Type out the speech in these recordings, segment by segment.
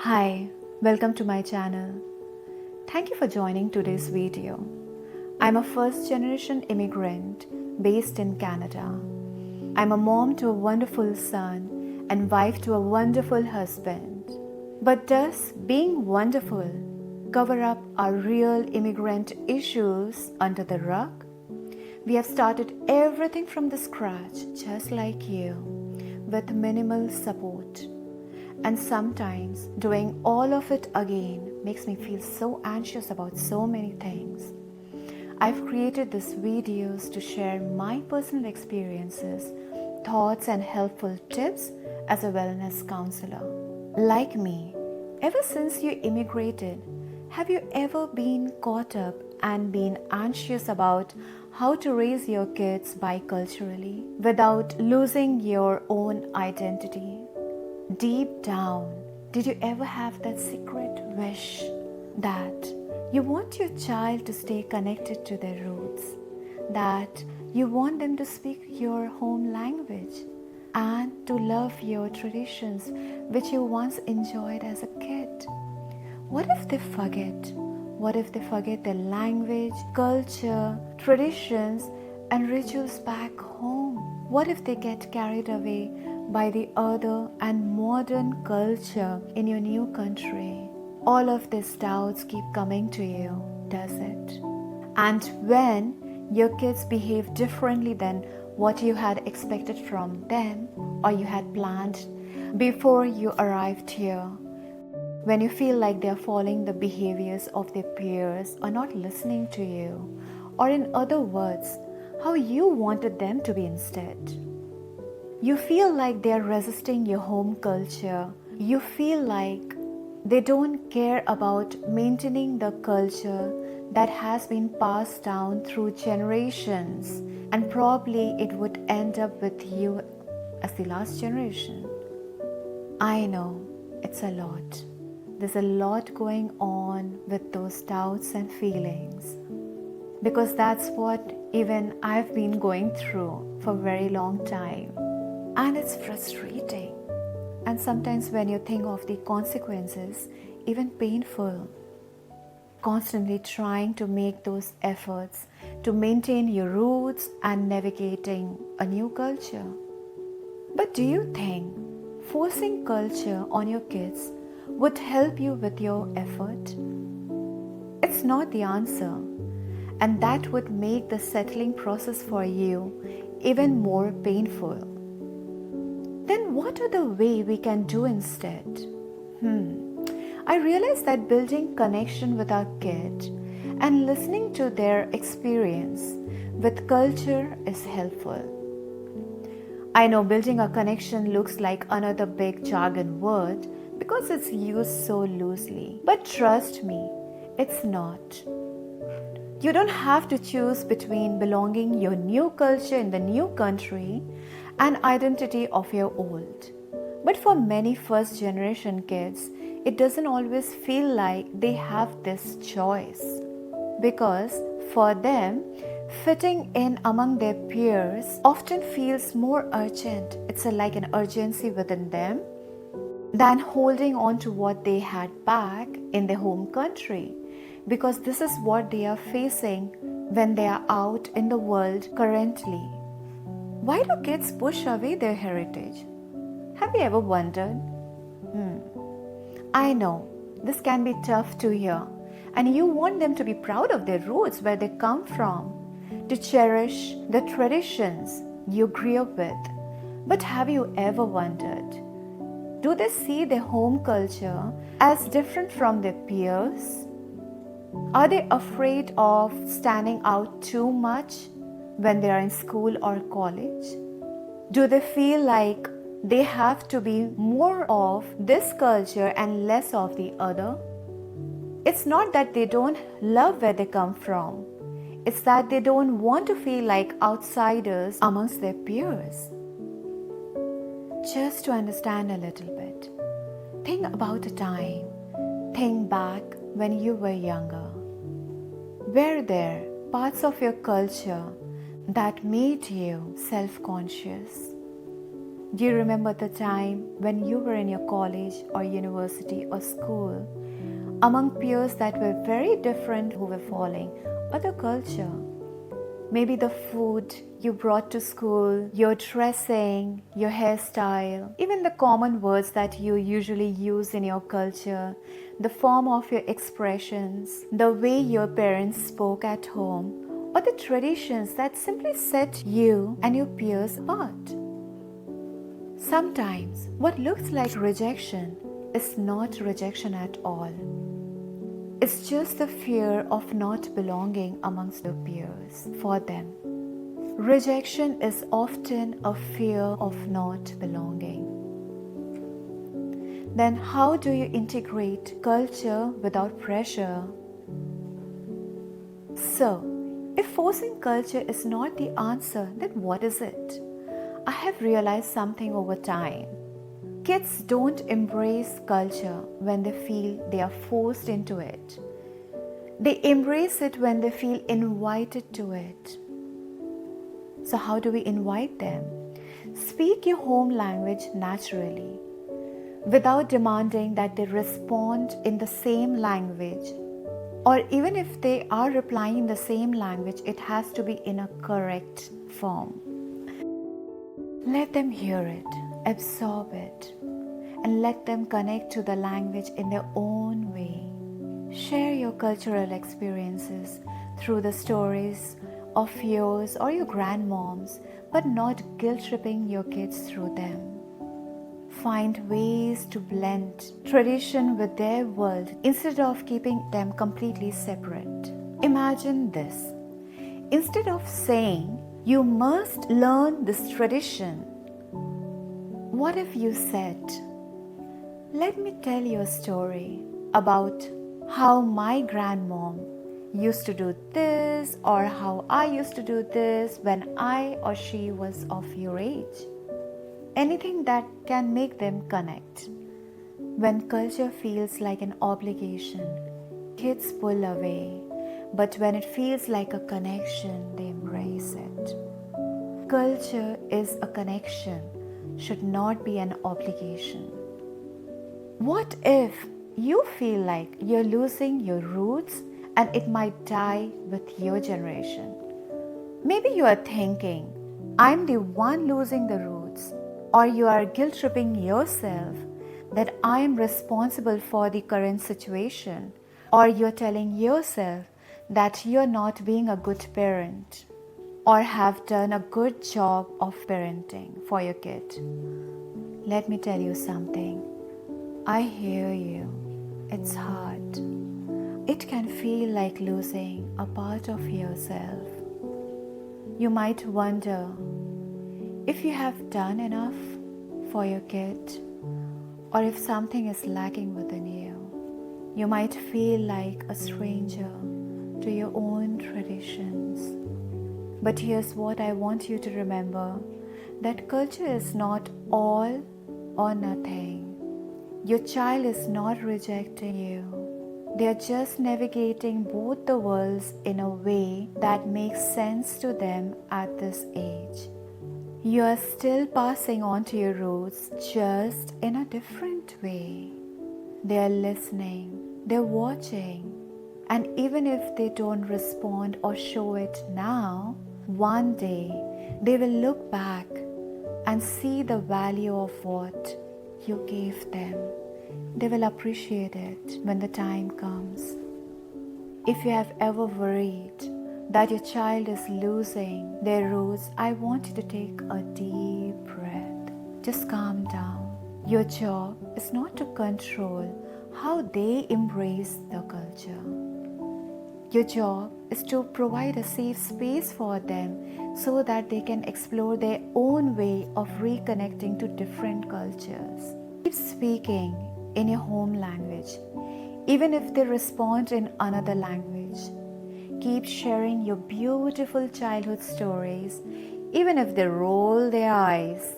Hi, welcome to my channel. Thank you for joining today's video. I'm a first-generation immigrant based in Canada. I'm a mom to a wonderful son and wife to a wonderful husband. But does being wonderful cover up our real immigrant issues under the rug? We have started everything from the scratch, just like you, with minimal support. And sometimes doing all of it again makes me feel so anxious about so many things. I've created these videos to share my personal experiences, thoughts and helpful tips as a wellness counselor. Like me, ever since you immigrated, have you ever been caught up and been anxious about how to raise your kids biculturally without losing your own identity? Deep down, did you ever have that secret wish that you want your child to stay connected to their roots, that you want them to speak your home language and to love your traditions which you once enjoyed as a kid? What if they forget? What if they forget their language, culture, traditions, and rituals back home? What if they get carried away by the other and modern culture in your new country? All of these doubts keep coming to you, does it? And when your kids behave differently than what you had expected from them or you had planned before you arrived here, when you feel like they're following the behaviors of their peers or not listening to you, or in other words, how you wanted them to be instead. You feel like they're resisting your home culture. You feel like they don't care about maintaining the culture that has been passed down through generations, and probably it would end up with you as the last generation. I know it's a lot. There's a lot going on with those doubts and feelings, because that's what even I've been going through for a very long time. And it's frustrating. And sometimes when you think of the consequences, even painful. Constantly trying to make those efforts to maintain your roots and navigating a new culture. But do you think forcing culture on your kids would help you with your effort? It's not the answer. And that would make the settling process for you even more painful. Then what are the way we can do instead? I realize that building connection with our kid and listening to their experience with culture is helpful. I know building a connection looks like another big jargon word because it's used so loosely. But trust me, it's not. You don't have to choose between belonging your new culture in the new country and identity of your old. But for many first generation kids, it doesn't always feel like they have this choice. Because for them, fitting in among their peers often feels more urgent. It's like an urgency within them than holding on to what they had back in their home country. Because this is what they are facing when they are out in the world currently. Why do kids push away their heritage? Have you ever wondered? I know this can be tough to hear, and you want them to be proud of their roots, where they come from, to cherish the traditions you grew up with. But have you ever wondered, do they see their home culture as different from their peers? Are they afraid of standing out too much when they are in school or college? Do they feel like they have to be more of this culture and less of the other? It's not that they don't love where they come from. It's that they don't want to feel like outsiders amongst their peers. Just to understand a little bit, think about a time. Think back when you were younger. Were there parts of your culture that made you self-conscious? Do you remember the time when you were in your college or university or school among peers that were very different who were following other culture? Maybe the food you brought to school, your dressing, your hairstyle, even the common words that you usually use in your culture, the form of your expressions, the way your parents spoke at home, or the traditions that simply set you and your peers apart. Sometimes what looks like rejection is not rejection at all. It's just the fear of not belonging amongst the peers for them. Rejection is often a fear of not belonging. Then how do you integrate culture without pressure? So, if forcing culture is not the answer, then what is it? I have realized something over time. Kids don't embrace culture when they feel they are forced into it. They embrace it when they feel invited to it. So how do we invite them? Speak your home language naturally, without demanding that they respond in the same language. Or even if they are replying in the same language, it has to be in a correct form. Let them hear it, absorb it, and let them connect to the language in their own way. Share your cultural experiences through the stories of yours or your grandmoms, but not guilt-tripping your kids through them. Find ways to blend tradition with their world instead of keeping them completely separate. Imagine this. Instead of saying, "You must learn this tradition," what if you said, "Let me tell you a story about how my grandmom used to do this, or how I used to do this when I or she was of your age." Anything that can make them connect. When culture feels like an obligation, kids pull away. But when it feels like a connection, they embrace it. Culture is a connection, should not be an obligation. What if you feel like you're losing your roots and it might die with your generation? Maybe you are thinking, "I'm the one losing the roots," or you are guilt-tripping yourself that I am responsible for the current situation, or you're telling yourself that you're not being a good parent or have done a good job of parenting for your kid. Let me tell you something. I hear you. It's hard. It can feel like losing a part of yourself. You might wonder if you have done enough for your kid, or if something is lacking within you. You might feel like a stranger to your own traditions. But here's what I want you to remember, that culture is not all or nothing. Your child is not rejecting you. They are just navigating both the worlds in a way that makes sense to them at this age. You are still passing on to your roots, just in a different way. They are listening, they're watching, and even if they don't respond or show it now, one day they will look back and see the value of what you gave them. They will appreciate it when the time comes. If you have ever worried that your child is losing their roots, I want you to take a deep breath. Just calm down. Your job is not to control how they embrace the culture. Your job is to provide a safe space for them so that they can explore their own way of reconnecting to different cultures. Keep speaking in your home language, even if they respond in another language. Keep sharing your beautiful childhood stories, even if they roll their eyes.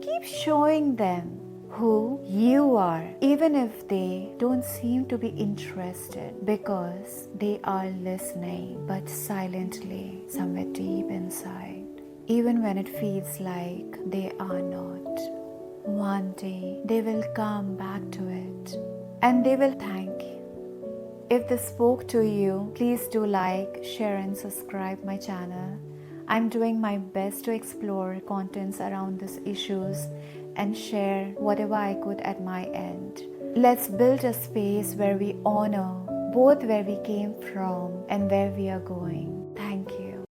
Keep showing them who you are, even if they don't seem to be interested, because they are listening, but silently, somewhere deep inside. even when it feels like they are not. One day they will come back to it and they will thank you. If this spoke to you, please do like, share and subscribe my channel. I'm doing my best to explore contents around these issues and share whatever I could at my end. Let's build a space where we honor both where we came from and where we are going.